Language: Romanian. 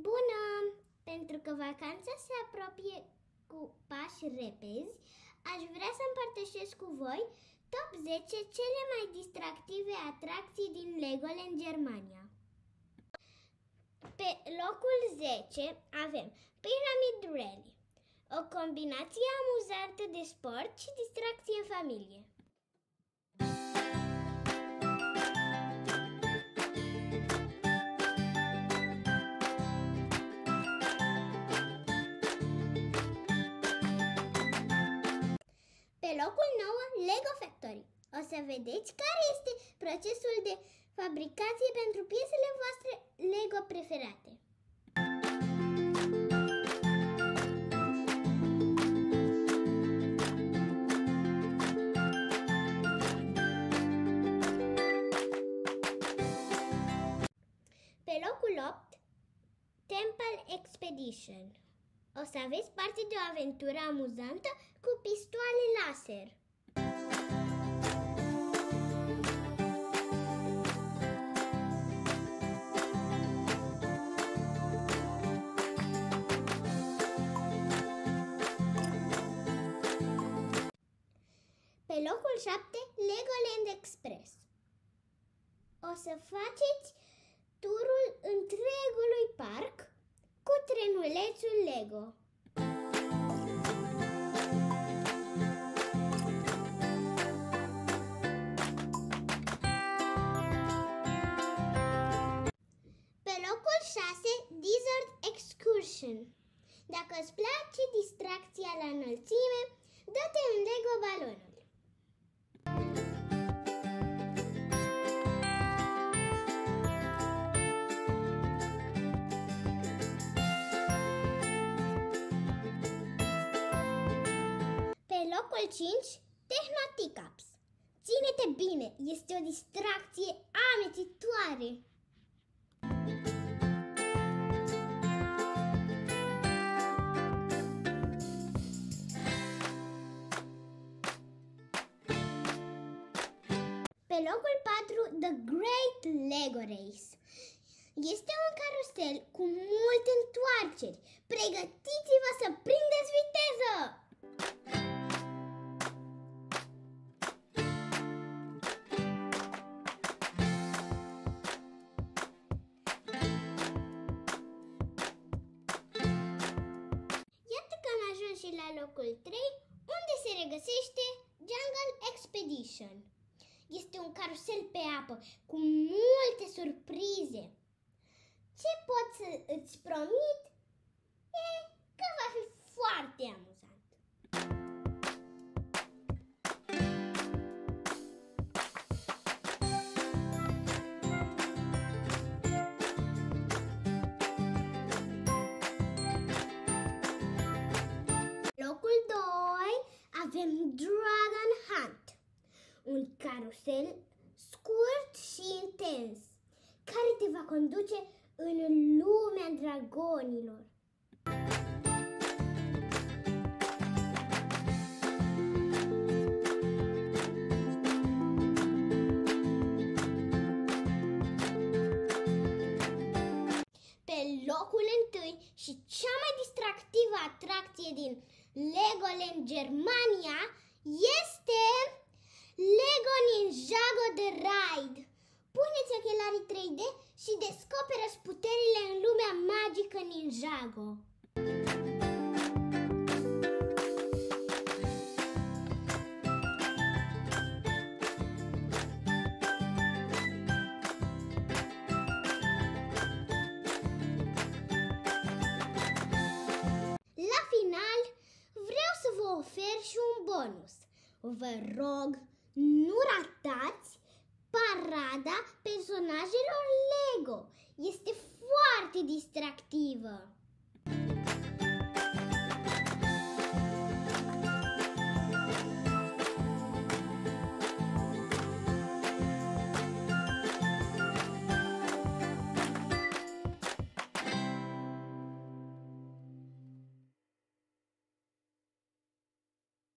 Bună! Pentru că vacanța se apropie cu pași repezi, aș vrea să împărtășesc cu voi top 10 cele mai distractive atracții din Legoland Germania. Pe locul 10 avem Pyramid Rally, o combinație amuzantă de sport și distracție în familie. Pe locul 9, Lego Factory. O să vedeți care este procesul de fabricație pentru piesele voastre Lego preferate. Pe locul 8, Temple Expedition. O să aveți parte de o aventură amuzantă cu pistoale laser. Pe locul 7, Legoland Express. O să faceți turul întregului parc cu trenulețul Lego. Pe locul 6, Desert Excursion. Dacă îți place distracția la înălțime, dă-te în Lego balonul. Locul 5, Techno-Teacups. Ține-te bine, este o distracție amețitoare. Pe locul 4, The Great Lego Race. Este un carusel cu multe întoarceri. Pregătiți-vă să prindeți viteză! Și la locul 3, unde se regăsește Jungle Expedition. Este un carusel pe apă cu multe surprize. Ce pot să îți promit e că va fi foarte amuzant. Locul 2 avem Dragon Hunt, un carusel scurt și intens, care te va conduce în lumea dragonilor. Pe locul 1 și cea mai distractivă atracție din Legoland Germania este Lego Ninjago The Ride. Puneți ochelarii 3D și descoperă puterile în lumea magică Ninjago. La final, vreau să vă ofer și un bonus. Vă rog, nu ratați parada personajelor Lego. Este foarte distractivă.